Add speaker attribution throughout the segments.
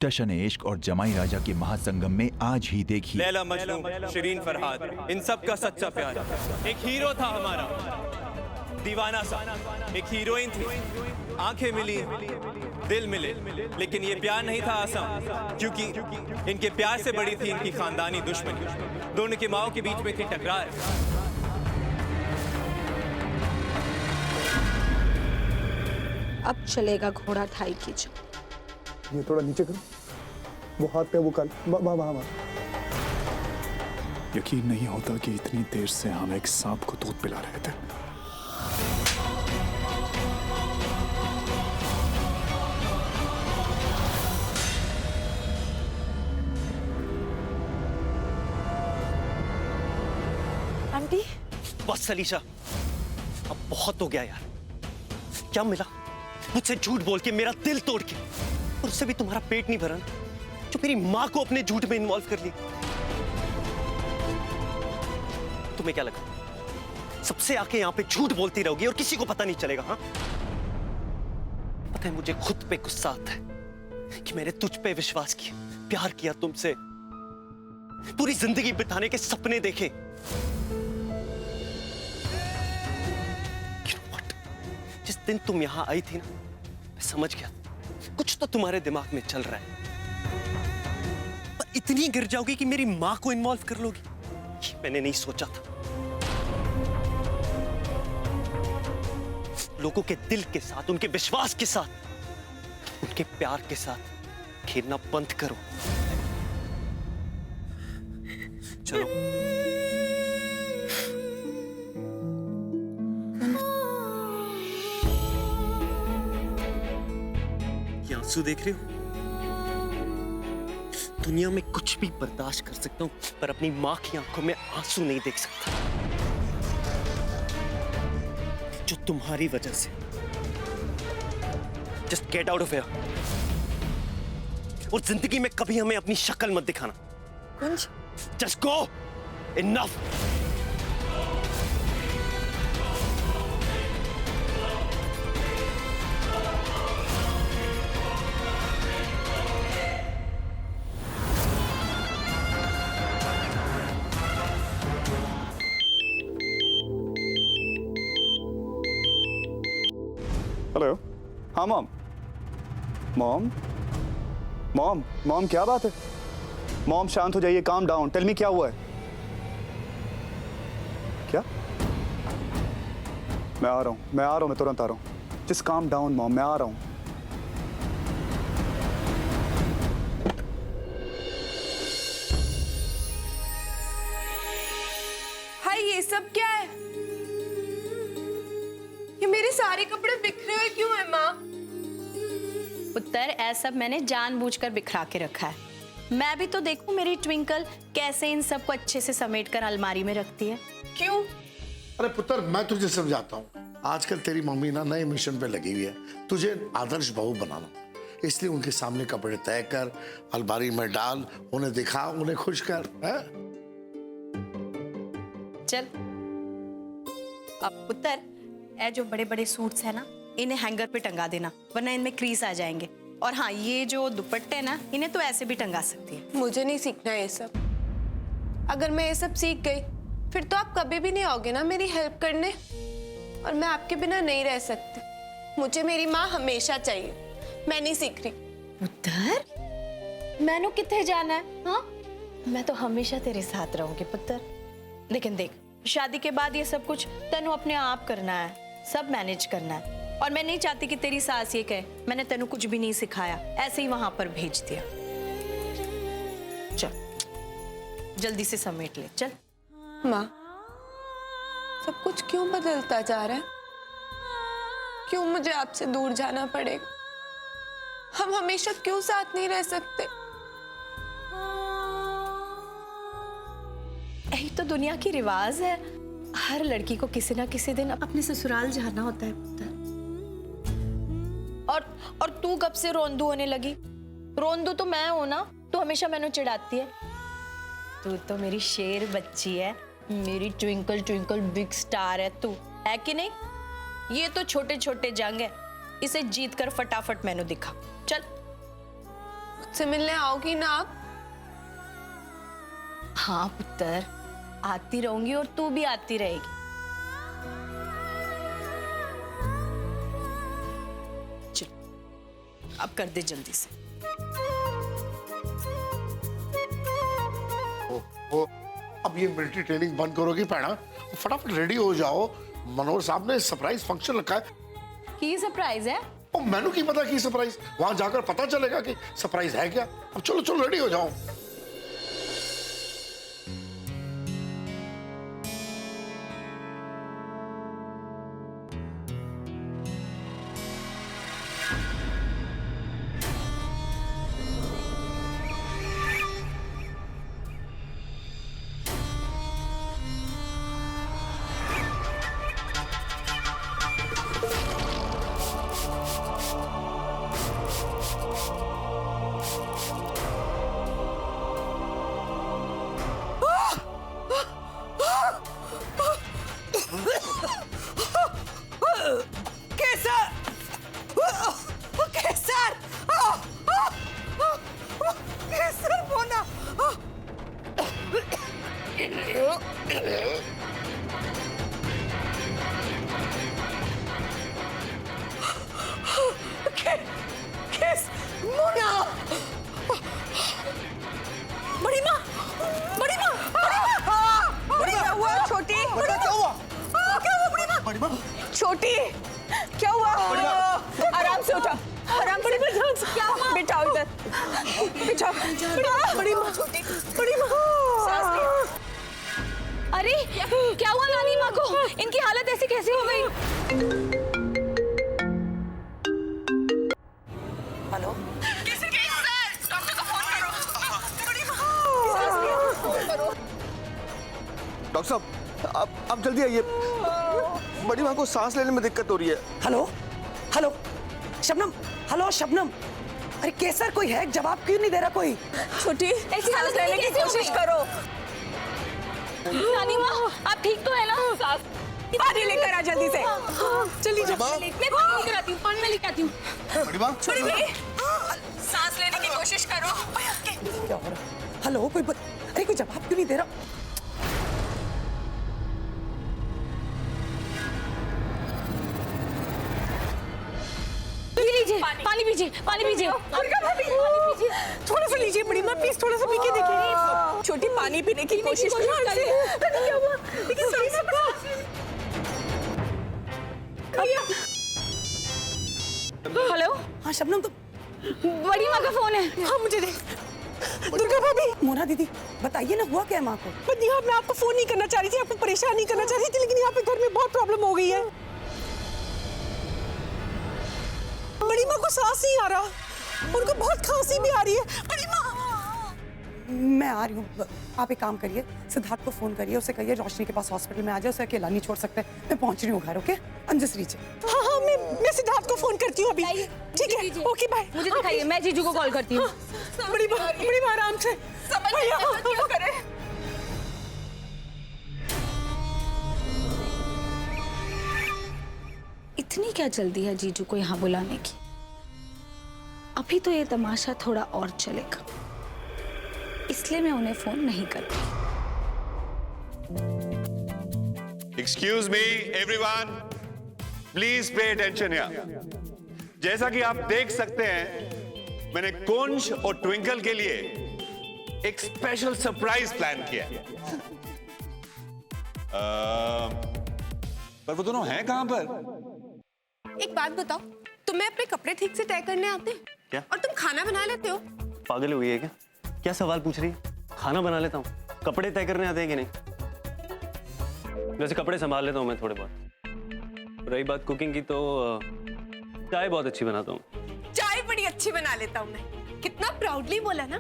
Speaker 1: टशन इश्क और जमाई राजा के महासंगम में आज ही देखिए।
Speaker 2: लैला मजनू, शिरीन फरहाद, इन सब का सच्चा प्यार। एक हीरो था हमारा, दीवाना सा, एक हीरोइन थी, आंखें मिली दिल मिले, लेकिन ये प्यार नहीं था आसान, क्योंकि इनके प्यार से बड़ी थी इनकी खानदानी दुश्मनी। दोनों की माओं के बीच में थी टकरार।
Speaker 3: अब चलेगा घोड़ा ठाई कीचो।
Speaker 4: ये थोड़ा नीचे करो, वो हाथ पे वो काल वहाँ।
Speaker 5: यकीन नहीं होता कि इतनी देर से हम एक सांप को दूध पिला रहे थे।
Speaker 3: आंटी,
Speaker 6: बस अलीशा, अब बहुत हो गया यार। क्या मिला मुझसे झूठ बोल के, मेरा दिल तोड़ के, और उससे भी तुम्हारा पेट नहीं भरा जो मेरी माँ को अपने झूठ में इन्वॉल्व कर लिया। तुम्हें क्या लगा सबसे आके यहाँ पे झूठ बोलती रहोगी और किसी को पता नहीं चलेगा? हाँ, पता है मुझे खुद पे गुस्सा आता है कि मैंने तुझ पे विश्वास किया, प्यार किया तुमसे, पूरी जिंदगी बिताने के सपने देखे। जिस दिन तुम यहां आई थी ना, मैं समझ गया कुछ तो तुम्हारे दिमाग में चल रहा है। पर इतनी गिर जाओगी कि मेरी मां को इन्वॉल्व कर लोगी, ये मैंने नहीं सोचा था। लोगों के दिल के साथ, उनके विश्वास के साथ, उनके प्यार के साथ खेलना बंद करो। चलो आंसू देख रहे हो? दुनिया में कुछ भी बर्दाश्त कर सकता हूं, पर अपनी मां की आंखों में आंसू नहीं देख सकता, जो तुम्हारी वजह से। Just get out of here, और जिंदगी में कभी हमें अपनी शक्ल मत दिखाना।
Speaker 3: कुंज,
Speaker 6: जस्ट गो, इनफ।
Speaker 4: हेलो, हाँ मॉम। मॉम क्या बात है? मॉम शांत हो जाइए, काम डाउन। टेल मी क्या हुआ है? क्या? मैं आ रहा हूँ, मैं तुरंत आ रहा हूँ। जस्ट काम डाउन मॉम, मैं आ रहा हूँ।
Speaker 3: हाय, ये सब क्या है? ये मेरे सारे कपड़े बिखरे हुए क्यों है माँ?
Speaker 7: पुत्र, ऐसा मैंने जानबूझकर बिखरा के रखा है। मैं भी तो देखूं मेरी ट्विंकल कैसे इन सबको अच्छे से समेटकर अलमारी में रखती है।
Speaker 3: क्यों?
Speaker 8: अरे पुत्र, मैं तुझे समझाता हूँ। आजकल तेरी मम्मी ना नए मिशन पे लगी हुई है, तुझे आदर्श बहू बनाना। इसलिए उनके सामने कपड़े तय कर, अलमारी में डाल, उन्हें दिखा, उन्हें खुश कर। है?
Speaker 7: चल अब पुत्र, ये जो बड़े बड़े सूट्स है ना, इन्हें हैंगर पे टंगा देना, वरना इनमें क्रीज आ जाएंगे। और हाँ, ये जो दुपट्टे ना, इन्हें तो ऐसे भी टंगा सकती है।
Speaker 3: मुझे नहीं सीखना ये सब। अगर मैं ये सब सीख गई, फिर तो आप कभी भी नहीं आओगे ना मेरी हेल्प करने, और मैं आपके बिना नहीं रह सकती। मुझे मेरी माँ हमेशा चाहिए। मैं नहीं सीख रही।
Speaker 7: पुत्र, मैंने कितने जाना है? हाँ, मैं तो हमेशा तेरे साथ रहूंगी पुत्र। लेकिन देख, शादी के बाद ये सब कुछ तेनू अपने आप करना है, सब मैनेज करना है। और मैं नहीं चाहती कि तेरी सास ये कहे मैंने तेनू कुछ भी नहीं सिखाया, ऐसे ही वहां पर भेज दिया। चल जल्दी से समेट ले, चल।
Speaker 3: माँ, सब कुछ क्यों बदलता जा रहा है? क्यों मुझे आपसे दूर जाना पड़ेगा? हम हमेशा क्यों साथ नहीं रह सकते?
Speaker 7: यही तो दुनिया की रिवाज है। हर लड़की को किसी ना किसी दिन अपने ससुराल जाना होता है पुत्र। और तू कब से रोंदू होने लगी? रोंदू तो मैं हूं ना, तू हमेशा मैंने चिढ़ाती है। तू तो मेरी शेर बच्ची है, मेरी ट्विंकल ट्विंकल बिग स्टार है तू, है कि नहीं? ये तो छोटे छोटे जंग है, इसे जीत कर फटाफट मैंने दिखा। चल।
Speaker 3: मुझसे मिलने आओगी ना आप?
Speaker 7: हाँ पुत्र, आती रहूंगी और तू भी आती रहेगी। चल अब कर दे जल्दी से।
Speaker 8: ओ, अब ये मिलिट्री ट्रेनिंग बंद करोगी पैना? फटाफट रेडी हो जाओ, मनोहर साहब ने सरप्राइज फंक्शन रखा है।
Speaker 7: की सरप्राइज है?
Speaker 8: ओ, मैंने की पता की सरप्राइज, वहां जाकर पता चलेगा कि सरप्राइज है क्या। अब चलो चलो रेडी हो जाओ।
Speaker 9: छोटी क्या हुआ? आराम से उठा, आराम से क्या हुआ? बिठाओ इधर, बिठाओ। बड़ी माँ, छोटी, बड़ी माँ।
Speaker 7: अरे क्या हुआ नानी माँ को? इनकी हालत ऐसी कैसी हो गई?
Speaker 9: हेलो, डॉक्टर को फोन करो। बड़ी माँ,
Speaker 4: डॉक्टर साहब आप जल्दी आइए, बड़ी माँ को सांस लेने में दिक्कत हो रही है।
Speaker 9: Hello hello Shabnam, hello Shabnam, अरे केसर कोई है? जवाब क्यों नहीं दे रहा कोई? छोटी सांस लेने की कोशिश करो।
Speaker 7: नानी माँ आप ठीक तो है ना?
Speaker 9: पानी लेकर आ जल्दी से। चलिए
Speaker 7: मैं पानी लेकर आती हूँ, पानी में लेकर आती हूँ।
Speaker 4: बड़ी माँ
Speaker 9: छोटी सांस लेने की कोशिश करो। क्या हो रहा? हेलो अरे कोई जवाब क्यों नहीं दे रहा?
Speaker 7: पानी पीजिए, पानी पीजिए।
Speaker 9: थोड़ा सा लीजिए बड़ी माँ, प्लीज थोड़ा सा पी के देखिए। छोटी पानी पीने की कोशिश करिए। क्या हुआ?
Speaker 7: हेलो,
Speaker 9: हाँ शबनम, तो
Speaker 7: बड़ी माँ का फोन है।
Speaker 9: हाँ मुझे दे। दुर्गा भाभी, मोना दीदी बताइए ना, हुआ क्या माँ को? यहाँ मैं आपको फोन नहीं करना चाह रही थी, आपको परेशान नहीं करना चाह रही थी, लेकिन यहाँ पे घर में बहुत प्रॉब्लम हो गई है। बड़ी माँ को सांस नहीं आ रहा, उनको बहुत खांसी भी आ रही है। बड़ी माँ, मैं आ रही हूँ, आप एक काम करिए, सिद्धार्थ को फोन करिए, उसे कहिए रोशनी के पास हॉस्पिटल में आ जाए, उसे अकेला नहीं छोड़ सकते। मैं पहुंच रही हूँ घर। ओके, अंजस रीचे। हाँ हाँ, मैं सिद्धार्थ को फोन करती हूँ अभी। ठीक है, ओके बाय।
Speaker 7: मुझे दिखाइए, मैं जीजू को कॉल करती हूँ।
Speaker 9: बड़ी माँ आराम से। क्या करे?
Speaker 7: इतनी क्या जल्दी है जीजू को यहाँ बुलाने की? अभी तो ये तमाशा थोड़ा और चलेगा, इसलिए मैं उन्हें फोन नहीं करती।
Speaker 10: Excuse me everyone, please pay attention here. जैसा कि आप देख सकते हैं, मैंने कुंज और ट्विंकल के लिए एक स्पेशल सरप्राइज प्लान किया है। पर वो दोनों हैं कहां पर?
Speaker 3: एक बात बताओ, तुम्हें अपने कपड़े ठीक से तय करने आते हैं?
Speaker 6: क्या?
Speaker 3: और तुम खाना बना लेते हो?
Speaker 6: पागल हुई है क्या? क्या सवाल पूछ रही है? खाना बना लेता हूँ, कपड़े तय करने आते हैं कि नहीं? वैसे कपड़े संभाल लेता हूँ मैं थोड़े बहुत। रही बात कुकिंग की, तो चाय बहुत अच्छी बनाता हूँ।
Speaker 3: चाय बड़ी अच्छी बना लेता हूँ मैं। कितना प्राउडली बोला ना,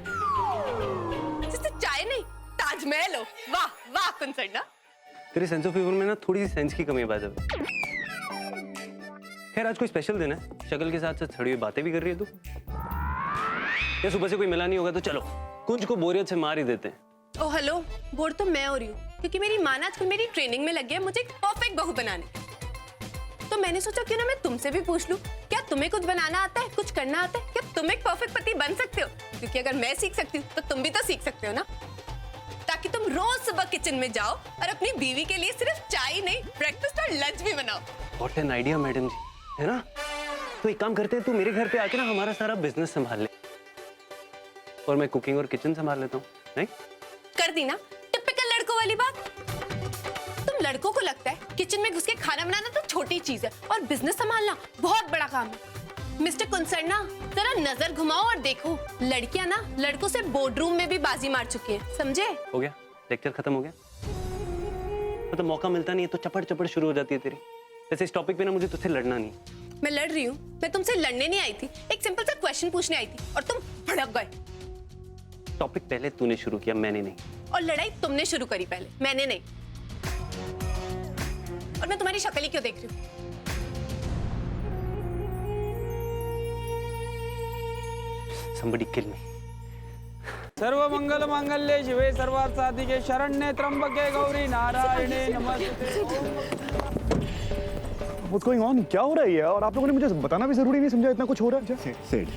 Speaker 3: जैसे चाय नहीं ताजमहल हो। वाह वाह कुंसंडा।
Speaker 6: तेरे सेंस ऑफ ह्यूमर में ना थोड़ी सी सेंस की कमी है बात है। खैर आज कोई स्पेशल दिन है, शक्ल के साथ साथ छड़ी हुई बातें भी कर रही है तू। या सुबह से कोई मिला नहीं होगा तो चलो कुंज को बोरियत से मार ही देते हैं।
Speaker 3: ओ हेलो, बोर तो मैं हो रही हूँ, क्योंकि मेरी माँ आजकल मेरी ट्रेनिंग में लगी है मुझे एक परफेक्ट बहू बनाने। तो मैंने सोचा क्यों ना मैं तुमसे भी पूछ लूं, क्या तुम्हें कुछ बनाना आता है, कुछ करना आता है? क्या तुम एक परफेक्ट पति बन सकते हो? क्योंकि अगर मैं सीख सकती हूँ तो तुम भी तो सीख सकते हो ना, ताकि तुम रोज सुबह किचन में जाओ और अपनी बीवी के लिए सिर्फ चाय ही नहीं, ब्रेकफास्ट और लंच भी बनाओ।
Speaker 6: व्हाट एन आइडिया मैडम जी, है ना? तो एक काम करते हैं, तू मेरे घर पे आके ना हमारा सारा बिजनेस संभाल ले और मैं कुकिंग और किचन संभाल लेता हूँ। नहीं
Speaker 3: कर दी ना टिपिकल लड़कों वाली बात। तुम लड़कों को लगता है किचन में घुस के खाना बनाना तो छोटी चीज है और बिजनेस संभालना बहुत बड़ा काम है। मिस्टर कुंसरना, जरा नजर घुमाओ और देखो, लड़कियां ना लड़कों से बोर्डरूम में भी बाजी मार चुकी हैं, समझे?
Speaker 6: हो गया, लेक्चर खत्म हो गया। मतलब मौका मिलता नहीं है तो चपड़ चपड़ शुरू हो जाती है तेरी। वैसे इस टॉपिक पे ना मुझे तुझसे लड़ना नहीं।
Speaker 3: मैं लड़ रही हूँ? मैं तुमसे लड़ने नहीं आई थी, एक सिंपल सा क्वेश्चन पूछने आई थी और तुम भड़क गए।
Speaker 6: टॉपिक पहले तूने शुरू किया, मैंने नहीं।
Speaker 3: और लड़ाई तुमने शुरू करी पहले, मैंने नहीं। और मैं तुम्हारी शक्ल ही क्यों देख रही हूँ?
Speaker 6: Somebody kill me.
Speaker 11: सर्व मंगल मांगल्ये शिवे सर्वार्थ साधिके शरण्ये त्र्यंबके गौरी नारायणे नमस्ते।
Speaker 4: What's going on? क्या हो रहा है ये? और आप लोगों ने मुझे बताना भी जरूरी नहीं समझा इतना कुछ हो रहा है?
Speaker 12: सेठ,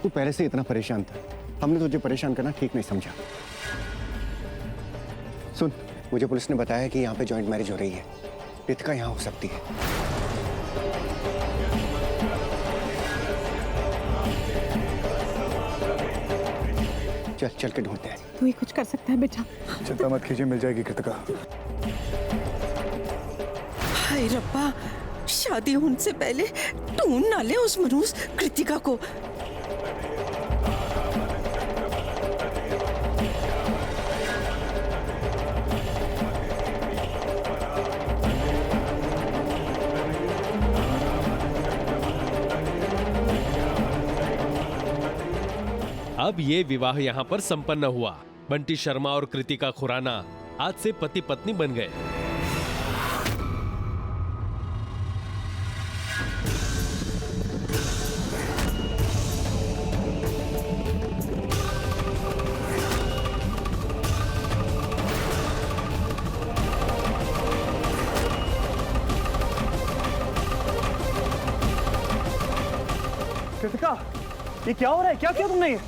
Speaker 12: तू पहले से इतना परेशान था, हमने तुझे परेशान करना ठीक नहीं समझा। सुन, मुझे पुलिस ने बताया कि यहाँ पे जॉइंट मैरिज हो रही है, रितिका यहाँ हो सकती है। चल चल के ढूंढते हैं।
Speaker 9: तू ही कुछ कर सकता है बेटा।
Speaker 5: चिंता मत कीजिए, मिल जाएगी कृतिका।
Speaker 9: हाय रब्बा, शादी होने से पहले ढूंढ ना ले उस मनूस कृतिका को।
Speaker 13: अब ये विवाह यहाँ पर संपन्न हुआ। बंटी शर्मा और कृतिका खुराना आज से पति पत्नी बन गए।
Speaker 4: कृतिका, ये क्या हो रहा है? क्या किया तुमने ये?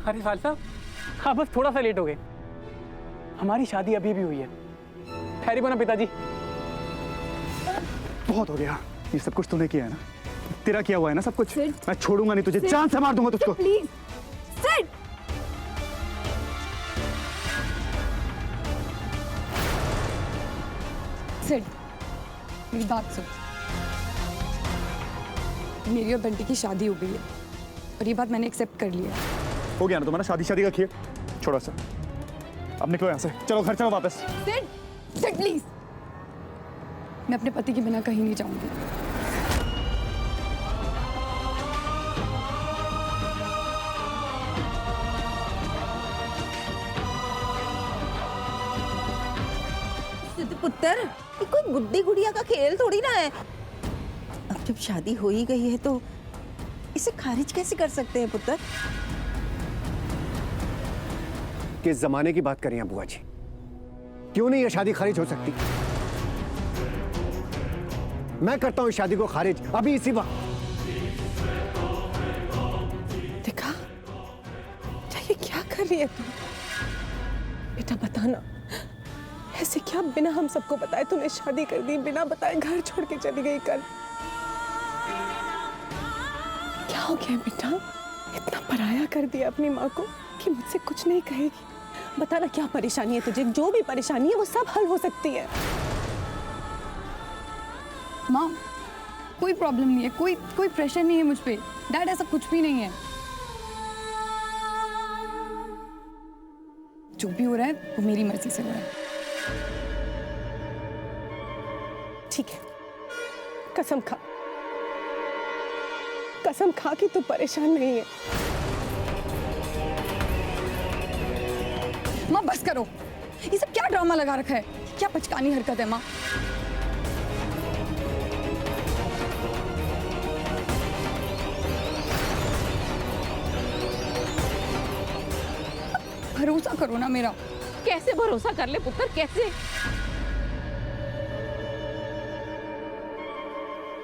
Speaker 11: अरे साल साहब, हाँ बस थोड़ा सा लेट हो गए। हमारी शादी अभी भी हुई है। ठहरी बना पिताजी।
Speaker 5: बहुत हो गया, ये सब कुछ तूने किया है ना? तेरा किया हुआ है ना सब कुछ? मैं छोड़ूंगा नहीं तुझे, जान से मार दूंगा तुझको।
Speaker 9: प्लीज सिड। सिड, मेरी बात सुन। मेरी और बंटी की शादी हो गई है और ये बात मैंने एक्सेप्ट कर लिया है।
Speaker 5: हो गया ना तुम्हारा शादी का खेल, छोड़ो सर। अब निकलो यहाँ से, चलो घर चलो वापस।
Speaker 9: सिड, सिड प्लीज। मैं अपने पति के बिना कहीं नहीं जाऊंगी।
Speaker 14: पुत्र, ये कोई गुड्डी गुड़िया का खेल थोड़ी ना है। अब जब शादी हो ही गई है तो इसे खारिज कैसे कर सकते हैं पुत्र?
Speaker 12: किस जमाने की बात करें बुआ जी? क्यों नहीं ये शादी खारिज हो सकती? मैं करता हूं शादी को खारिज अभी इसी वक्त।
Speaker 9: देखा, ये क्या कर रही है तू? बेटा बताना, ऐसे क्या बिना हम सबको बताए तूने शादी कर दी, बिना बताए घर छोड़ के चली गई कल? क्या हो गया बेटा? इतना पराया कर दिया अपनी माँ को कि मुझसे कुछ नहीं कहेगी। बताना क्या परेशानी है तुझे? जो भी परेशानी है वो सब हल हो सकती है।
Speaker 15: माँ, कोई प्रॉब्लम नहीं है, कोई प्रेशर नहीं है मुझ पे। डैड, ऐसा कुछ भी नहीं है। जो भी हो रहा है वो मेरी मर्जी से हो रहा है।
Speaker 9: ठीक है, कसम खा कि तू परेशान नहीं है।
Speaker 15: माँ बस करो, ये सब क्या ड्रामा लगा रखा है? क्या बचकानी हरकत है माँ?
Speaker 9: भरोसा करो ना मेरा।
Speaker 15: कैसे भरोसा कर ले पुत्र, कैसे?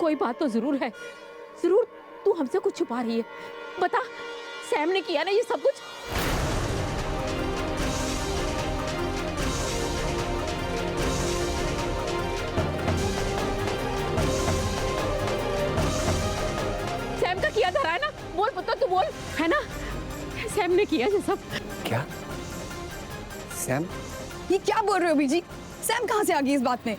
Speaker 16: कोई बात तो जरूर है, जरूर तू हमसे कुछ छुपा रही है। बता, सैम ने किया ना ये सब कुछ? सैम का किया धरा है ना? बोल पुत्र, तू बोल, है ना? सैम ने किया ये सब।
Speaker 12: क्या? सैम?
Speaker 15: ये क्या बोल रहे हो बीजी? सैम कहाँ से आ गई इस बात में?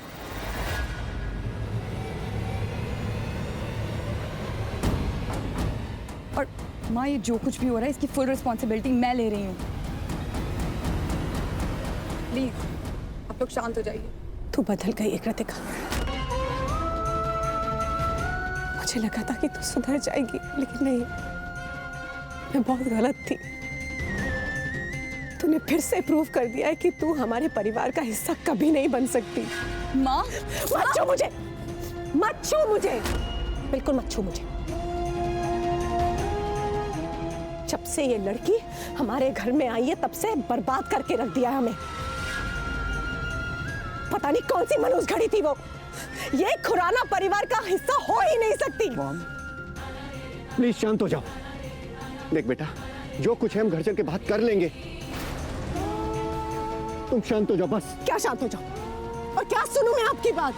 Speaker 15: और माँ, ये जो कुछ भी हो रहा है इसकी फुल रिस्पॉन्सिबिलिटी मैं ले रही हूँ। प्लीज आप लोग शांत हो जाइए।
Speaker 9: तू बदल गई कृतिका। मुझे लगा था कि तू सुधर जाएगी, लेकिन नहीं, मैं बहुत गलत थी। तूने फिर से प्रूव कर दिया है कि तू हमारे परिवार का हिस्सा कभी नहीं बन सकती।
Speaker 15: माँ,
Speaker 9: मत छू मुझे, मत छू मुझे, बिल्कुल मत छू मुझे। जब से ये लड़की हमारे घर में आई है तब से बर्बाद करके रख दिया हमें। पता नहीं कौन सी मनूस घड़ी थी वो। ये खुराना परिवार का हिस्सा हो ही नहीं सकती।
Speaker 12: मॉम, प्लीज शांत हो जाओ। देख बेटा, जो कुछ है हम घर चल के बात कर लेंगे। तुम शांत हो जाओ बस।
Speaker 9: क्या शांत हो जाओ? और क्या सुनूं मैं आपकी बात?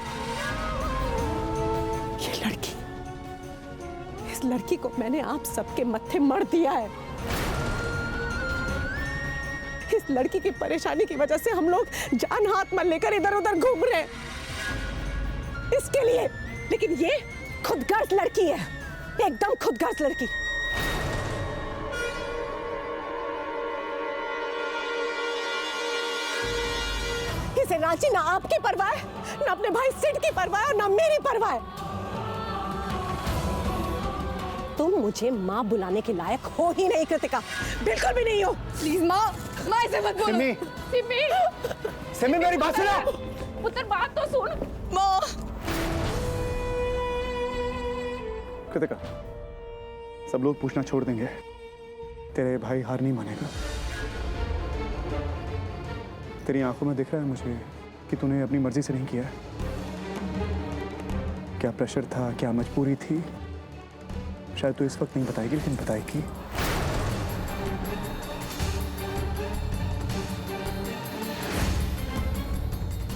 Speaker 9: ये लड़की, इस लड़की को मैंने आप सबके मत्थे मर दिया है। इस लड़की की परेशानी की वजह से हम लोग जान हाथ में लेकर इधर उधर घूम रहे हैं इसके लिए। लेकिन ये खुदगर्ज लड़की है, एकदम खुदगर्ज लड़की। इसे रांची ना आपकी परवाह है, ना अपने भाई सिड की परवाह है, और ना मेरी परवाह है। तुम मुझे माँ बुलाने के लायक हो ही नहीं कृतिका, बिल्कुल भी नहीं हो।
Speaker 15: प्लीज माँ, माँ ऐसे मत बोलो।
Speaker 12: सिमी,
Speaker 16: सिमी,
Speaker 12: सिमी मेरी बात सुनो।
Speaker 16: पुत्र बात तो सुन।
Speaker 15: माँ,
Speaker 5: कृतिका, सब लोग पूछना छोड़ देंगे। तेरे भाई हार नहीं मानेगा। तेरी आंखों में दिख रहा है मुझे कि तूने अपनी मर्जी से नहीं किया है। क्या प्रेशर था, क्या मजबूरी थी, शायद तू इस वक्त नहीं बताएगी, लेकिन बताएगी।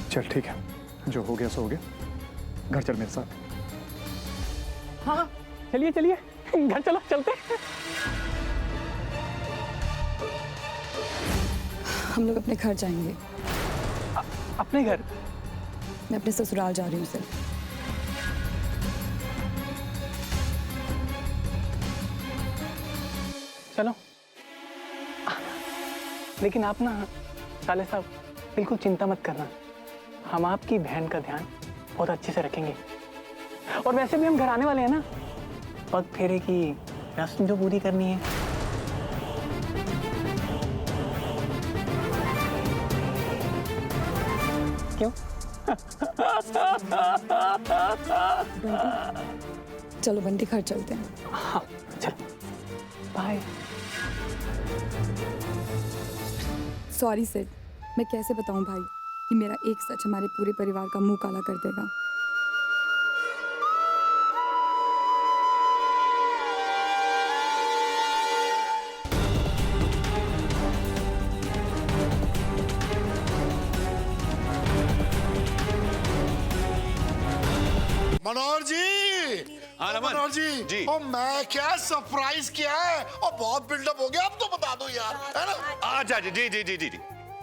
Speaker 5: चल ठीक है, जो हो गया सो हो गया। घर चल मेरे साथ।
Speaker 11: हाँ चलिए चलिए, घर चलो, चलते।
Speaker 15: हम लोग अपने घर जाएंगे।
Speaker 11: अपने घर?
Speaker 15: मैं अपने ससुराल जा रही हूँ सर।
Speaker 11: चलो, लेकिन आप ना साले साहब बिल्कुल चिंता मत करना, हम आपकी बहन का ध्यान बहुत अच्छे से रखेंगे। और वैसे भी हम घर आने वाले हैं ना, पग फेरे की रस्म जो पूरी करनी है। क्यों?
Speaker 15: चलो बंटी, घर चलते हैं।
Speaker 11: हाँ चल, बाय।
Speaker 15: सॉरी सिड, मैं कैसे बताऊं भाई कि मेरा एक सच हमारे पूरे परिवार का मुंह काला कर देगा।
Speaker 8: मनोहर जी, मनोहर जी, ओ मैं क्या सरप्राइज किया है, और बहुत बिल्डअप हो गया। अब तो बता दो यार, है ना?
Speaker 10: अच्छा जी जी जी जी जी जी,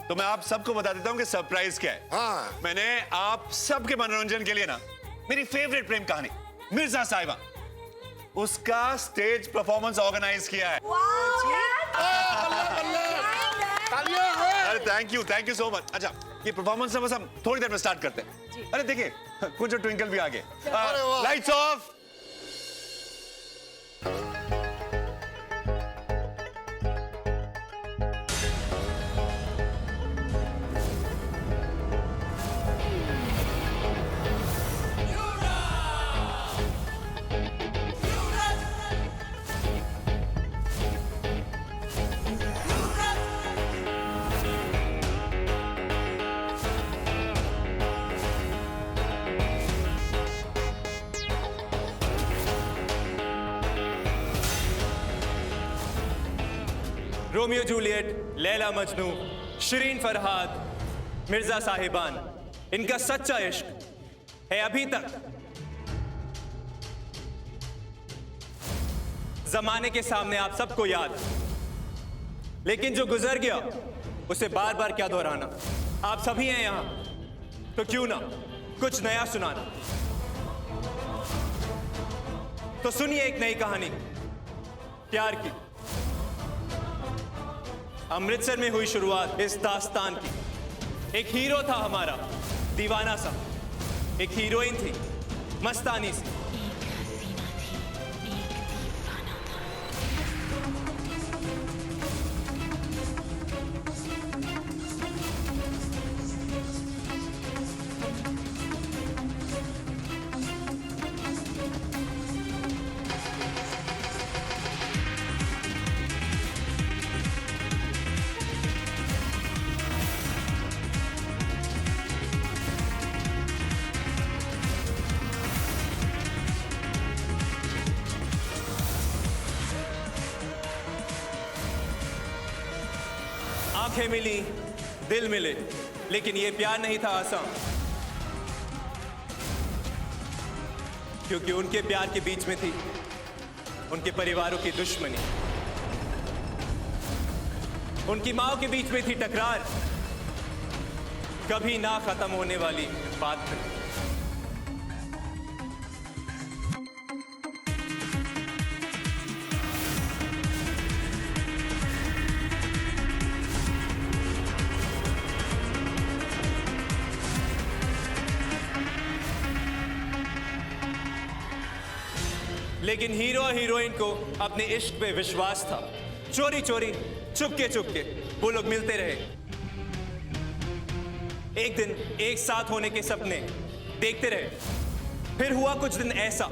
Speaker 10: तो मैं आप सबको बता देता हूँ कि सरप्राइज क्या है।
Speaker 8: हाँ।
Speaker 10: मैंने आप सबके मनोरंजन के लिए ना मेरी फेवरेट प्रेम कहानी मिर्जा साहिबा, उसका स्टेज परफॉर्मेंस ऑर्गेनाइज किया है। अरे थैंक यू सो मच। अच्छा, ये परफॉर्मेंस बस हम थोड़ी देर में स्टार्ट करते हैं। अरे देखिए, कुछ ट्विंकल भी आ गए। Lights off.
Speaker 2: Romeo Juliet, Laila Majnu, Shirin Farhad, Mirza Sahiban, इनका सच्चा इश्क है अभी तक जमाने के सामने आप सबको याद। लेकिन जो गुजर गया उसे बार बार क्या दोहराना। आप सभी हैं यहां तो क्यों ना कुछ नया सुनाना। तो सुनिए एक नई कहानी प्यार की। अमृतसर में हुई शुरुआत इस दास्तान की। एक हीरो था हमारा, दीवाना सा। एक हीरोइन थी, मस्तानी सी। आंखें मिली, दिल मिले, लेकिन ये प्यार नहीं था आसान, क्योंकि उनके प्यार के बीच में थी उनके परिवारों की दुश्मनी। उनकी मां के बीच में थी टकरार, कभी ना खत्म होने वाली बात थी। लेकिन हीरो और हीरोइन को अपने इश्क पे विश्वास था। चोरी चोरी, चुपके चुपके वो लोग मिलते रहे। एक दिन एक साथ होने के सपने देखते रहे। फिर हुआ कुछ दिन ऐसा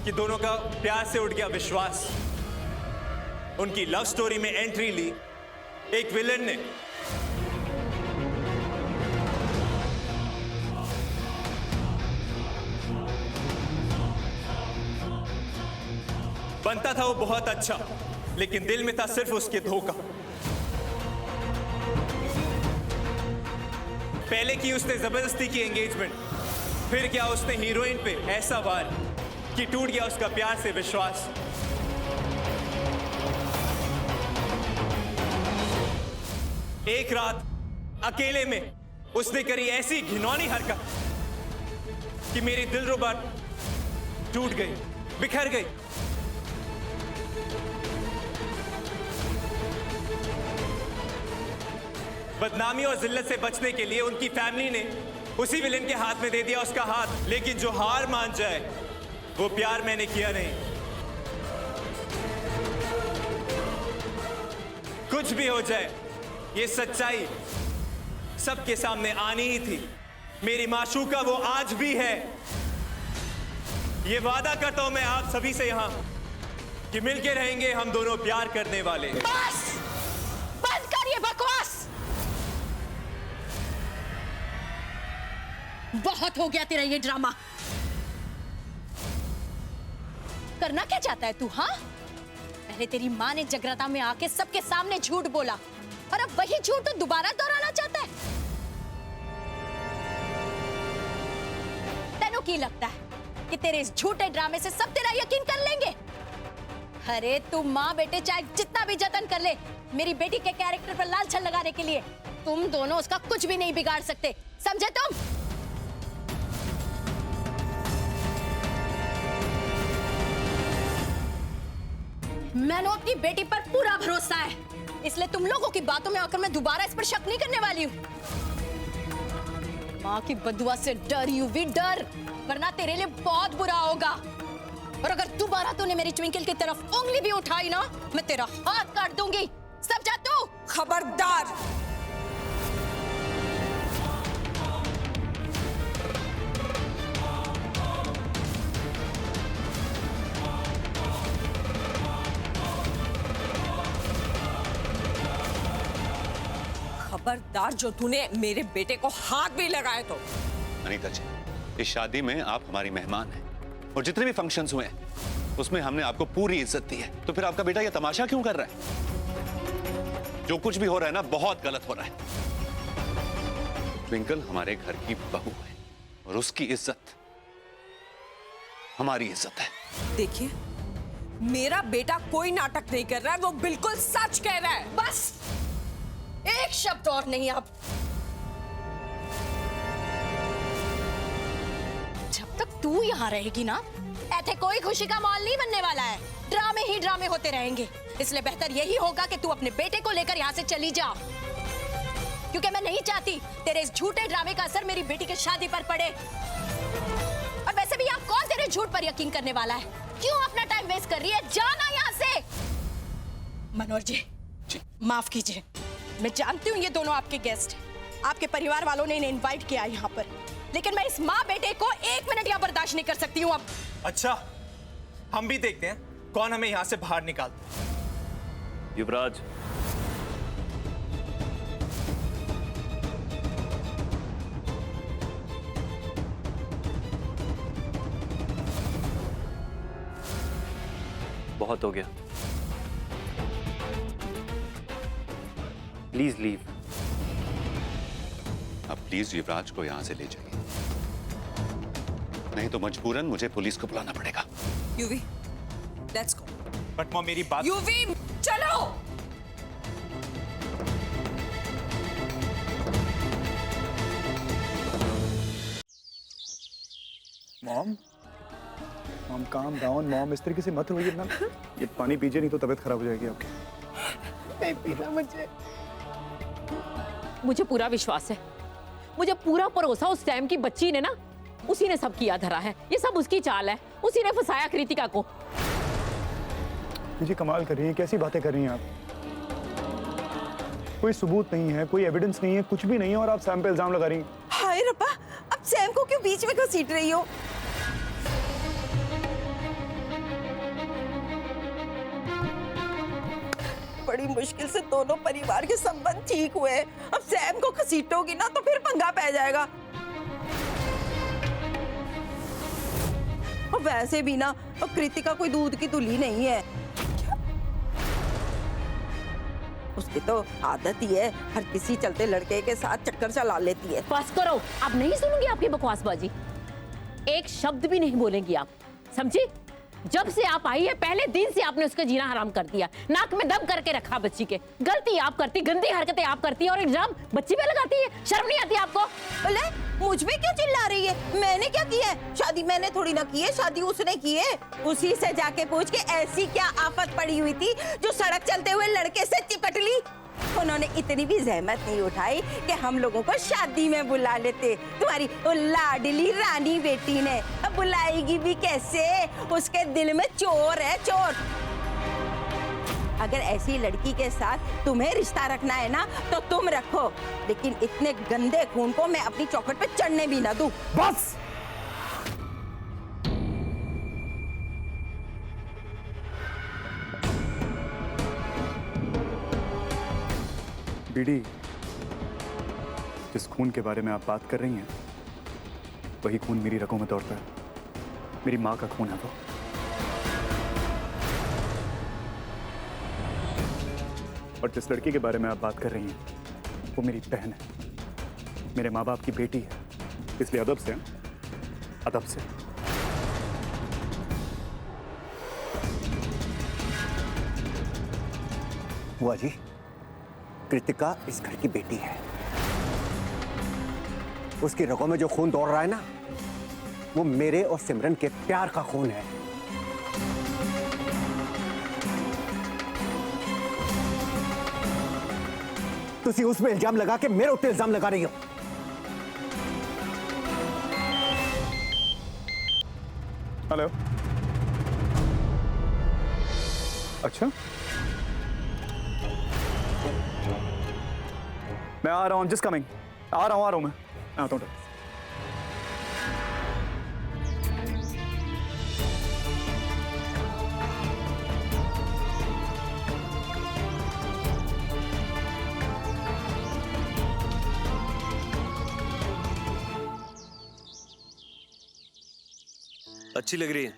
Speaker 2: कि दोनों का प्यार से उठ गया विश्वास। उनकी लव स्टोरी में एंट्री ली एक विलन ने। बनता था वो बहुत अच्छा, लेकिन दिल में था सिर्फ उसके धोखा। पहले की उसने जबरदस्ती की एंगेजमेंट, फिर क्या उसने हीरोइन पे ऐसा वार कि टूट गया उसका प्यार से विश्वास। एक रात अकेले में उसने करी ऐसी घिनौनी हरकत कि मेरी दिलरुबा टूट गई, बिखर गई। बदनामी और जिल्लत से बचने के लिए उनकी फैमिली ने उसी विलेन के हाथ में दे दिया उसका हाथ। लेकिन जो हार मान जाए वो प्यार मैंने किया नहीं। कुछ भी हो जाए ये सच्चाई सबके सामने आनी ही थी। मेरी माशूका वो आज भी है। ये वादा करता हूं मैं आप सभी से यहां कि मिलके रहेंगे हम दोनों प्यार करने वाले।
Speaker 16: बस बंद कर ये बकवास। बहुत हो गया तेरा ये ड्रामा। करना क्या चाहता है तू? हाँ, पहले तेरी माँ ने जगराता में आके सबके सामने झूठ बोला और अब वही झूठ तो दोबारा दोहराना चाहता है। तेनू की लगता है कि तेरे इस झूठे ड्रामे से सब तेरा यकीन कर लेंगे? अरे तू माँ बेटे चाहे जितना भी जतन कर ले मेरी बेटी के कैरेक्टर पर लाल छल लगाने के लिए, तुम दोनों उसका कुछ भी नहीं बिगाड़ सकते, समझे तुम? मैंने अपनी बेटी पर पूरा भरोसा है, इसलिए तुम लोगों की बातों में आकर मैं दोबारा इस पर शक नहीं करने वाली हूँ। माँ की बदुआ से डर यूवी डर, वरना तेरे लिए बहुत बुरा होगा। और अगर दोबारा तूने मेरी ट्विंकल की तरफ उंगली भी उठाई ना, मैं तेरा हाथ काट दूंगी, समझा तू?
Speaker 9: खबरदार। खबरदार जो तूने मेरे बेटे को हाथ भी लगाए तो।
Speaker 10: अनीता जी, इस शादी में आप हमारी मेहमान हैं और जितने भी फंक्शंस हुए हैं उसमें हमने आपको पूरी इज्जत दी है, तो फिर आपका बेटा ये तमाशा क्यों कर रहा है? जो कुछ भी हो रहा है ना, बहुत गलत हो रहा है। ट्विंकल हमारे घर की बहू है और उसकी इज्जत हमारी इज्जत है।
Speaker 9: देखिए, मेरा बेटा कोई नाटक नहीं कर रहा है, वो बिल्कुल सच कह रहा है।
Speaker 16: बस एक शब्द और नहीं। आप जब तक तू यहाँ रहेगी ना, ऐसे कोई खुशी का माहौल नहीं बनने वाला है। ड्रामे ही ड्रामे होते रहेंगे। इसलिए बेहतर यही होगा कि तू अपने बेटे को लेकर यहाँ से चली जा, क्योंकि मैं नहीं चाहती तेरे इस झूठे ड्रामे का असर मेरी बेटी की शादी पर पड़े। और वैसे भी यहाँ कौन तेरे झूठ पर यकीन करने वाला है? क्यों अपना टाइम वेस्ट कर रही है? जाना यहाँ से। मनोहर जी, माफ कीजिए, मैं जानती हूँ ये दोनों आपके गेस्ट हैं, आपके परिवार वालों ने इन्हें इनवाइट किया यहाँ पर, लेकिन मैं इस माँ बेटे को 1 मिनट यहाँ बर्दाश्त नहीं कर सकती हूँ अब।
Speaker 2: अच्छा, हम भी देखते हैं कौन हमें यहाँ से बाहर निकालता है।
Speaker 6: युवराज, बहुत हो गया, प्लीज लीव।
Speaker 10: अब प्लीज युवराज को यहां से ले जाइए, नहीं तो मजबूरन मुझे पुलिस को बुलाना पड़ेगा।
Speaker 9: UV, let's go.
Speaker 2: But mom, मेरी बात।
Speaker 9: यूवी, चलो।
Speaker 5: Mom, mom calm down mom, इस तरीके से मत रोइए ना। ये पानी पीजिए, नहीं तो तबीयत खराब हो जाएगी आपकी।
Speaker 9: नहीं पीना
Speaker 17: मुझे पूरा विश्वास है, मुझे पूरा भरोसा उस सैम की बच्ची ने ना, उसी ने सब किया धरा है। ये सब उसकी चाल है, उसी ने फंसाया कृतिका को।
Speaker 5: जी कमाल कर रही हैं, कैसी बातें कर रही हैं आप? कोई सबूत नहीं है, कोई एविडेंस नहीं है, कुछ भी नहीं है, और आप सैम पे इल्जाम लगा रही हैं।
Speaker 14: हाय रब्बा, अब सैम को क्यों बीच में घसीट रही हो? बड़ी मुश्किल से दोनों परिवार के संबंध ठीक हुए। अब सैम को घसीटोगी ना तो फिर पंगा पै जाएगा। और वैसे भी ना, अब कृतिका कोई दूध की तुली नहीं है। उसकी तो आदत ही है, हर किसी चलते लड़के के साथ चक्कर चला लेती है।
Speaker 17: बस करो, अब नहीं सुनूंगी आपकी बकवासबाजी। एक शब्द भी नहीं बोलेंगी आप, समझी? जब से आप आई है पहले दिन से आपने उसका जीना हराम कर दिया, नाक में दम करके रखा बच्ची के। गलती आप करती, गंदी हरकतें आप करती है, और इल्जाम बच्ची पे लगाती है। शर्म नहीं आती आपको?
Speaker 14: बोले मुझ पे क्यों चिल्ला रही है? मैंने क्या किया है? शादी मैंने थोड़ी ना की है, शादी उसने की है। उसी से जाके पूछ के ऐसी क्या आफत पड़ी हुई थी जो सड़क चलते हुए लड़के से चिपट ली। उन्होंने इतनी भी जहमत नहीं उठाई कि हम लोगों को शादी में बुला लेते। तुम्हारी वो लाडली रानी बेटी ने, अब बुलाएगी भी कैसे? उसके दिल में चोर है, चोर। अगर ऐसी लड़की के साथ तुम्हें रिश्ता रखना है ना तो तुम रखो, लेकिन इतने गंदे खून को मैं अपनी चौखट पे चढ़ने भी ना दूं।
Speaker 5: बस बीडी, जिस खून के बारे में आप बात कर रही हैं वही खून मेरी रगों में दौड़ता है। मेरी माँ का खून है वो। और जिस लड़की के बारे में आप बात कर रही हैं वो मेरी बहन है, मेरे माँ बाप की बेटी है। इसलिए अदब से, अदब से।
Speaker 12: बुआ जी, कृतिका इस घर की बेटी है। उसकी रगों में जो खून दौड़ रहा है ना, वो मेरे और सिमरन के प्यार का खून है। तुसी उसमें इल्जाम लगा के मेरे ऊपर इल्जाम लगा रही हो।
Speaker 5: हेलो, अच्छा मैं आ रहा हूँ, जिस कमिंग आ रहा हूँ मैं आता हूँ।
Speaker 6: अच्छी लग रही है।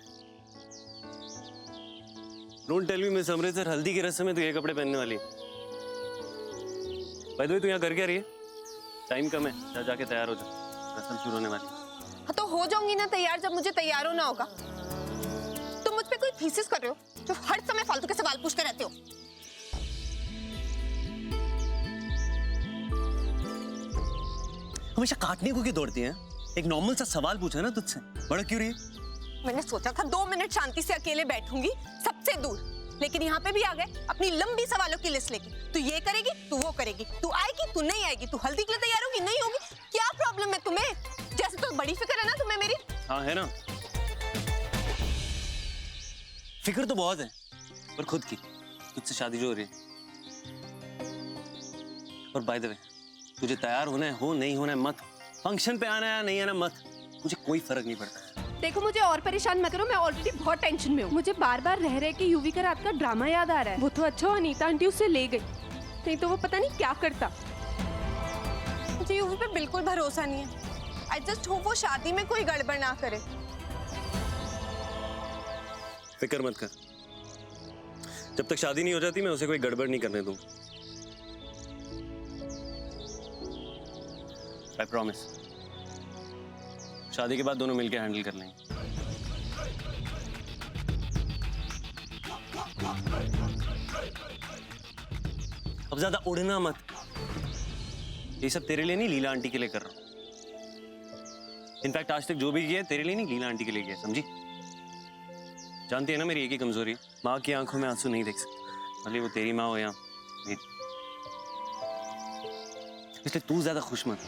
Speaker 6: Don't tell me miss Amritsar, हल्दी की रस्म में तो ये कपड़े पहनने वाली। बाय द वे तू यहाँ कर क्या रही है? टाइम कम है, जा जाके तैयार हो जा, रस्म शुरू होने वाली है।
Speaker 3: हाँ तो हो जाऊंगी ना तैयार जब मुझे तैयार होना होगा। तुम मुझ पे कोई थीसिस कर रहे हो जो हर समय फालतू के सवाल पूछते रहते हो।
Speaker 6: हमेशा काटने को क्यों दौड़ती हैं? एक नॉर्मल सा सवाल पूछा ना तुझसे, बड़ा क्यों रही है?
Speaker 3: मैंने सोचा था 2 मिनट शांति से अकेले बैठूंगी सबसे दूर, लेकिन यहाँ पे भी आ गए अपनी लंबी सवालों की लिस्ट लेके। तू ये करेगी, तू वो करेगी, तू आएगी, तू नहीं आएगी, तू हल्दी के लिए तैयार होगी, नहीं होगी। क्या प्रॉब्लम है तुम्हें? जैसे तो बड़ी फिक्र है ना तुम्हें मेरी।
Speaker 6: हाँ है ना, फिक्र तो बहुत है, पर खुद की, तुझसे शादी जो हो रही है। और बाय द वे तुझे तैयार होना है हो, नहीं होना है मत, फंक्शन पे आना है नहीं आना मत, मुझे कोई फर्क नहीं पड़ता।
Speaker 3: देखो मुझे और परेशान मत करो, मैं ऑलरेडी बहुत टेंशन में हूँ। मुझे बार बार रह रहे कि यूवी का रात का ड्रामा याद आ रहा है। वो तो अच्छा अनीता आंटी उससे ले गई, नहीं तो वो पता नहीं क्या करता। मुझे यूवी पे बिल्कुल भरोसा नहीं है। आई जस्ट होप वो शादी में कोई गड़बड़ ना करे।
Speaker 6: फिक्र मत कर, जब तक शादी नहीं हो जाती मैं उसे कोई गड़बड़ नहीं करने दूंगा। आई प्रॉमिस, शादी के बाद दोनों मिलकर हैंडल कर लेंगे। अब ज्यादा उड़ना मत, ये सब तेरे लिए नहीं लीला आंटी के लिए कर रहा हूं। इनफैक्ट आज तक जो भी किया तेरे लिए नहीं, लीला आंटी के लिए किया, समझी? जानती है ना मेरी एक ही कमजोरी है, माँ की आंखों में आंसू नहीं देख सकती, भले वो तेरी माँ हो या मेरी। इसलिए तू ज्यादा खुश मत।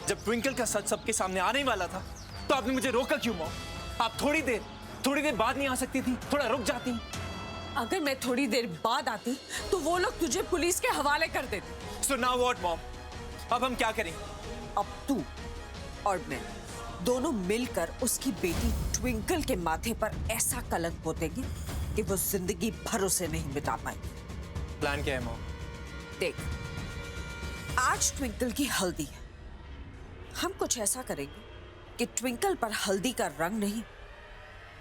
Speaker 2: जब ट्विंकल का सच सबके सामने आने वाला था तो आपने मुझे रोका क्यों मॉम? आप थोड़ी देर बाद नहीं आ सकती थी? थोड़ा रुक जाती।
Speaker 9: अगर मैं थोड़ी देर बाद आती तो वो लोग तुझे पुलिस के हवाले कर देते।
Speaker 2: So now what mom? अब हम क्या करें?
Speaker 9: अब तू और मैं दोनों मिलकर उसकी बेटी ट्विंकल के माथे पर ऐसा कलंक पोतेंगे कि वो जिंदगी भर उसे नहीं मिटा पाएगी।
Speaker 2: प्लान क्या है मॉम?
Speaker 9: देख, आज ट्विंकल की हल्दी है। हम कुछ ऐसा करेंगे कि ट्विंकल पर हल्दी का रंग नहीं,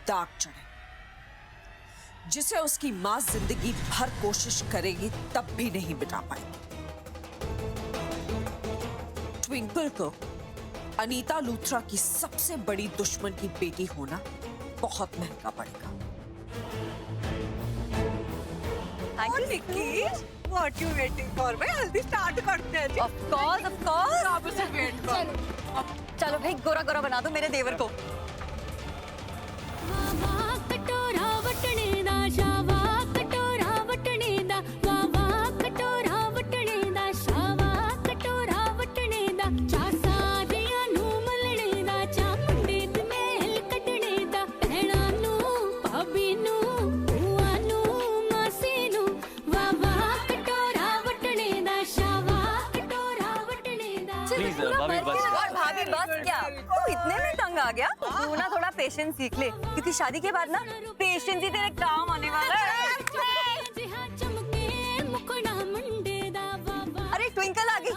Speaker 9: दाग चढ़े, जिसे उसकी मां जिंदगी भर कोशिश करेगी तब भी नहीं मिटा पाएगी। ट्विंकल को अनीता लूथरा की सबसे बड़ी दुश्मन की बेटी होना बहुत महंगा पड़ेगा। What you waiting for? मैं हल्दी स्टार्ट करते हैं।
Speaker 14: Of course.
Speaker 9: आप उसे वेट करो।
Speaker 14: चलो भाई, गोरा गोरा बना दो मेरे देवर को। और भाभी बस क्या, तू इतने में तंग आ गया? तू ना थोड़ा पेशेंस सीख ले, क्योंकि शादी के बाद ना पेशेंस ही तेरे काम आने वाला है। अरे ट्विंकल आ गई।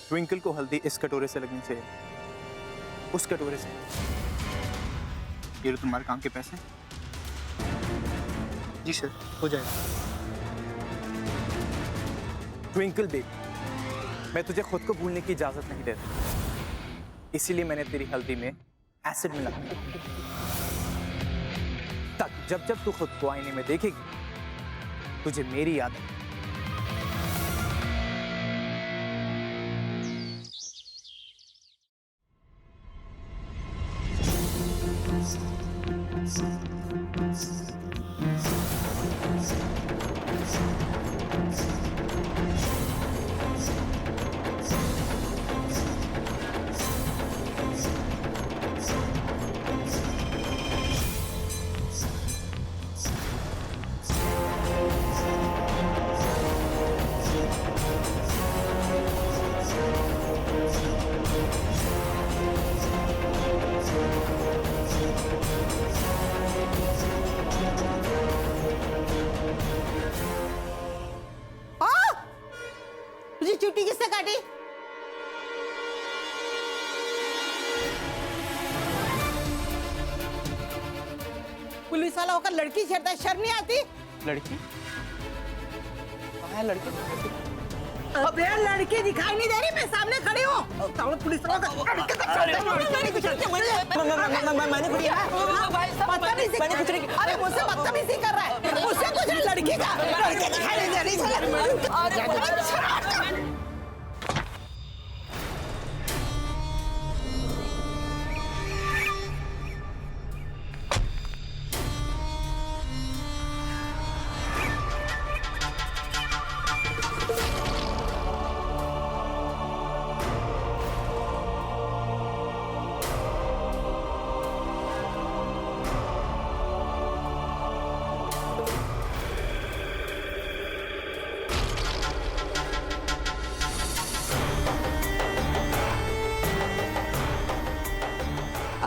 Speaker 2: ट्विंकल को हल्दी इस कटोरे से लगनी चाहिए, उस कटोरे से। ये लो तुम्हारे काम के पैसे। जी सर, हो जाएगा। ट्विंकल बेबी, मैं तुझे खुद को भूलने की इजाजत नहीं देता, इसीलिए मैंने तेरी हल्दी में एसिड मिला ताकि जब जब तू खुद को आईने में देखेगी तुझे मेरी याद आए।
Speaker 14: रोटी किसने काटी? पुलिस वाला होकर लड़की छेड़ता है, शर्म नहीं आती?
Speaker 11: लड़की? कहाँ है लड़की?
Speaker 14: अबे लड़की दिखाई नहीं दे रही, मैं सामने खड़ी हूँ। पुलिस वाला अरे मुझसे बदतमीजी कर रहा है, मुझसे कुछ लड़की का लड़की दिखाई नहीं दे रही।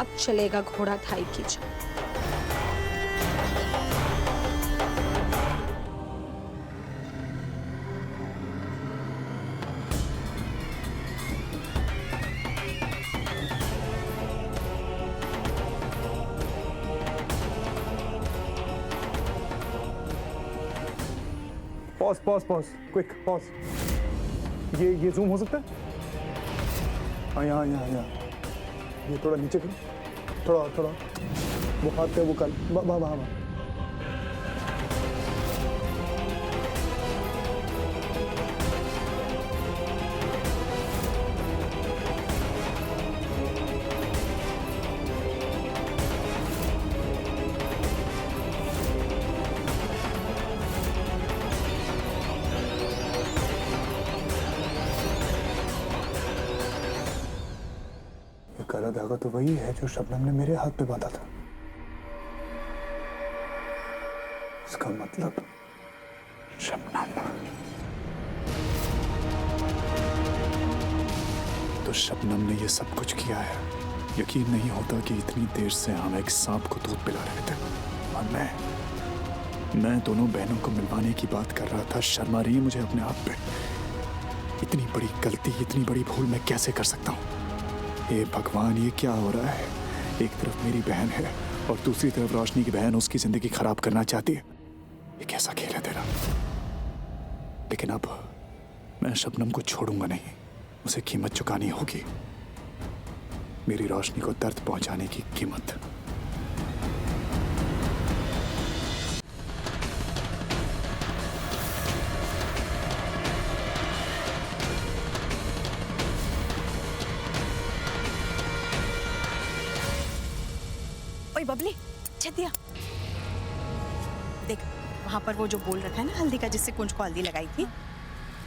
Speaker 15: अब चलेगा घोड़ा थाई कीचड़।
Speaker 5: Pause quick pause. ये जूम हो सकता है? हाँ यहाँ ये थोड़ा नीचे करो, थोड़ा वो हाथ पे वो कर वाह। काला धागा तो वही है जो शबनम ने मेरे हाथ पे बांधा था। इसका मतलब शबनम। तो शबनम ने ये सब कुछ किया है। यकीन नहीं होता कि इतनी देर से हम एक सांप को दूध पिला रहे थे और मैं दोनों बहनों को मिलवाने की बात कर रहा था। शर्मा रही है मुझे अपने आप पे। इतनी बड़ी गलती, इतनी बड़ी भूल मैं कैसे कर सकता हूँ? हे भगवान, ये क्या हो रहा है? एक तरफ मेरी बहन है और दूसरी तरफ रोशनी की बहन उसकी जिंदगी खराब करना चाहती है। ये कैसा खेल है तेरा? लेकिन अब मैं शबनम को छोड़ूंगा नहीं। उसे कीमत चुकानी होगी, मेरी रोशनी को दर्द पहुंचाने की कीमत।
Speaker 7: ओए बबली, छतिया देख, वहां पर वो जो बोल रखा है ना हल्दी का, जिससे कुंज को हल्दी लगाई थी,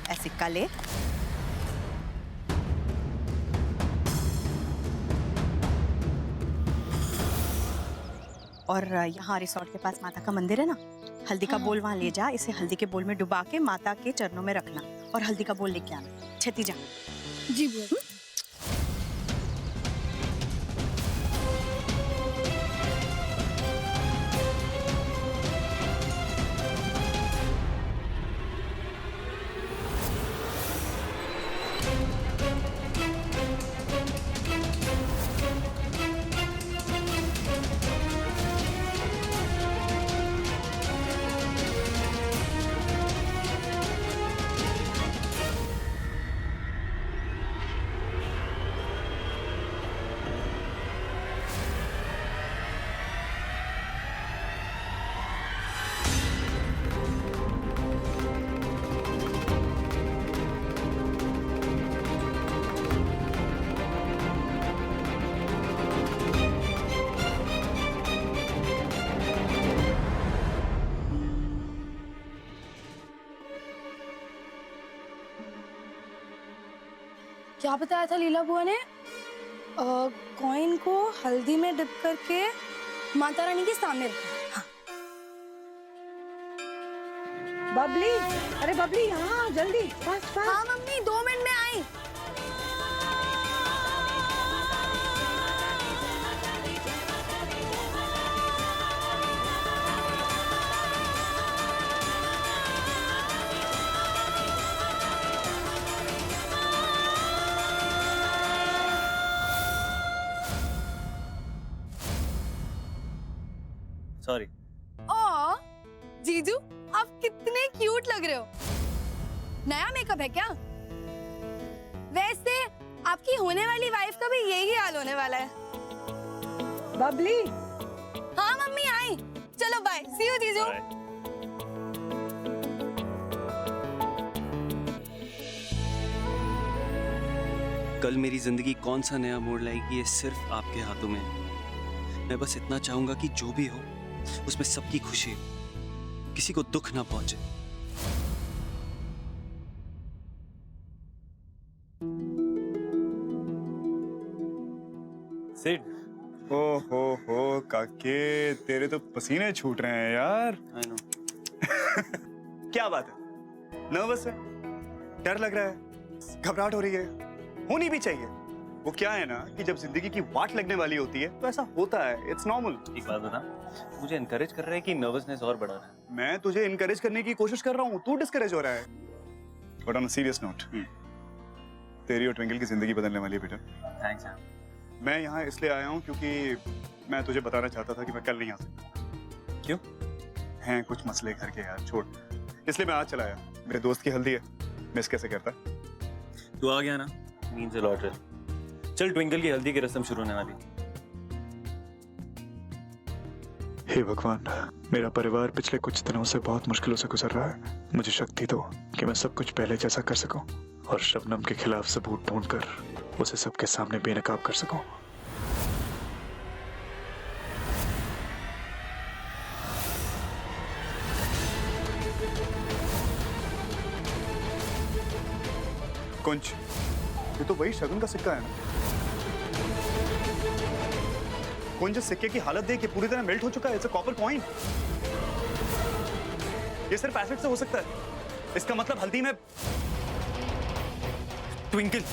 Speaker 7: ऐसे सिक्का ले और यहाँ रिसोर्ट के पास माता का मंदिर है ना, हल्दी का बोल वहां ले जा। इसे हल्दी के बोल में डुबा के माता के चरणों में रखना और हल्दी का बोल लेके आना। छती जा।
Speaker 15: जी बुआ।
Speaker 18: क्या बताया था लीला बुआ ने? कॉइन को हल्दी में डिप करके माता रानी के सामने रखा। हाँ।
Speaker 9: बबली, अरे बबली यहाँ जल्दी, बस।
Speaker 18: हाँ मम्मी, 2 मिनट में आई।
Speaker 6: सॉरी।
Speaker 18: ओ जीजू, आप कितने क्यूट लग रहे हो। नया मेकअप है क्या? वैसे आपकी होने वाली वाइफ का भी यही हाल होने वाला है। बबली। हाँ मम्मी आई। चलो बाय, सी यू जीजू।
Speaker 6: कल मेरी जिंदगी कौन सा नया मोड़ लाएगी ये सिर्फ आपके हाथों में है। मैं बस इतना चाहूंगा कि जो भी हो उसमें सबकी खुशी हो, किसी को दुख ना पहुंचे।
Speaker 10: सिड। ओ हो काके, तेरे तो पसीने छूट रहे हैं यार।
Speaker 6: I know।
Speaker 10: क्या बात है? नर्वस है? डर लग रहा है? घबराहट हो रही है? होनी भी चाहिए। वो क्या है ना कि जब जिंदगी की वाट लगने वाली होती है तो ऐसा होता है, इट्स नॉर्मल।
Speaker 6: एक बात बता, मुझे इनकरेज कर रहा है कि नर्वसनेस और बढ़ा रहा है?
Speaker 10: मैं तुझे इनकरेज करने की कोशिश कर रहा हूँ, तू डिस्करेज हो रहा है। But on a serious note, तेरी और ट्विंकल की जिंदगी बदलने वाली है बेटा।
Speaker 6: थैंक्स यार।
Speaker 10: मैं यहाँ इसलिए आया हूँ क्योंकि मैं तुझे बताना चाहता था कि मैं कल नहीं आ सकता।
Speaker 6: क्यों?
Speaker 10: हैं कुछ मसले घर के यार, छोड़। इसलिए मैं आज चला आया। मेरे दोस्त की हल्दी है, मिस कैसे करता।
Speaker 6: तू आ गया ना, मीन्स अ लॉट। चल, ट्विंकल की हल्दी की रस्म शुरू होने वाली।
Speaker 5: हे भगवान, मेरा परिवार पिछले कुछ दिनों से बहुत मुश्किलों से गुजर रहा है। मुझे शक्ति दो कि मैं सब कुछ पहले जैसा कर सकूं और शबनम के खिलाफ सबूत ढूंढकर उसे सबके सामने बेनकाब कर सकूं।
Speaker 10: कुंज, ये तो वही शगुन का सिक्का है ना? कुंज, सिक्के की हालत देख के पूरी तरह मेल्ट हो चुका है। It's a copper coin. ये सिर्फ एसिड से हो सकता है। इसका मतलब हल्दी में ट्विंकल